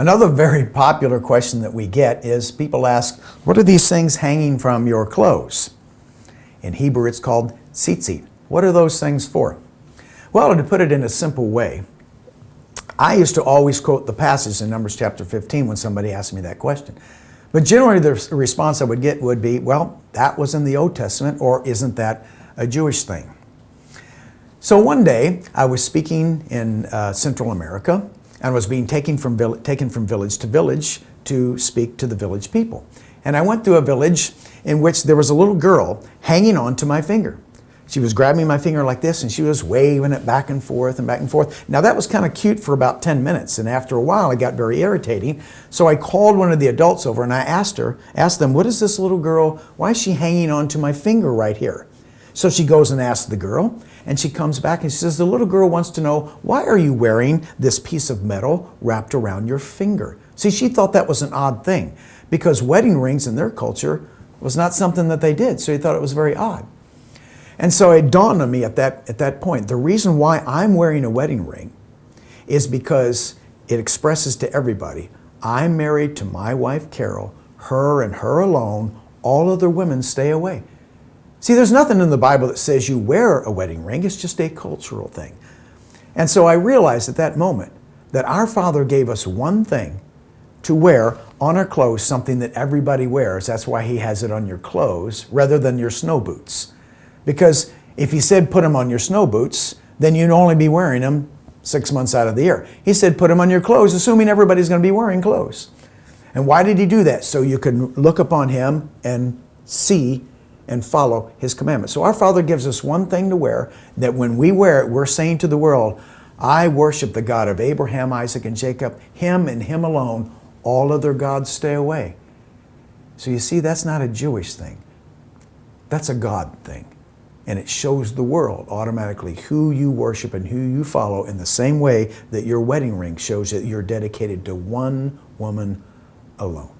Another very popular question that we get is people ask, what are these things hanging from your clothes? In Hebrew, it's called Tzitzit. What are those things for? Well, to put it in a simple way, I used to always quote the passage in Numbers chapter 15 when somebody asked me that question. But generally the response I would get would be, well, that was in the Old Testament, or isn't that a Jewish thing? So one day I was speaking in Central America and was being taken from village to village to speak to the village people. And I went through a village in which there was a little girl hanging on to my finger. She was grabbing my finger like this and she was waving it back and forth and back and forth. Now that was kind of cute for about 10 minutes, and after a while it got very irritating. So I called one of the adults over and I asked them, what is this little girl, why is she hanging on to my finger right here? So she goes and asks the girl, and she comes back and she says, the little girl wants to know, why are you wearing this piece of metal wrapped around your finger? See, she thought that was an odd thing because wedding rings in their culture was not something that they did. So he thought it was very odd. And so it dawned on me at that point, the reason why I'm wearing a wedding ring is because it expresses to everybody, I'm married to my wife, Carol, her and her alone, all other women stay away. See, there's nothing in the Bible that says you wear a wedding ring. It's just a cultural thing. And so I realized at that moment that our Father gave us one thing to wear on our clothes, something that everybody wears. That's why He has it on your clothes rather than your snow boots. Because if He said put them on your snow boots, then you'd only be wearing them 6 months out of the year. He said put them on your clothes, assuming everybody's going to be wearing clothes. And why did He do that? So you could look upon Him and see and follow His commandments. So our Father gives us one thing to wear, that when we wear it, we're saying to the world, I worship the God of Abraham, Isaac, and Jacob, Him and Him alone. All other gods stay away. So you see, that's not a Jewish thing. That's a God thing. And it shows the world automatically who you worship and who you follow, in the same way that your wedding ring shows that you're dedicated to one woman alone.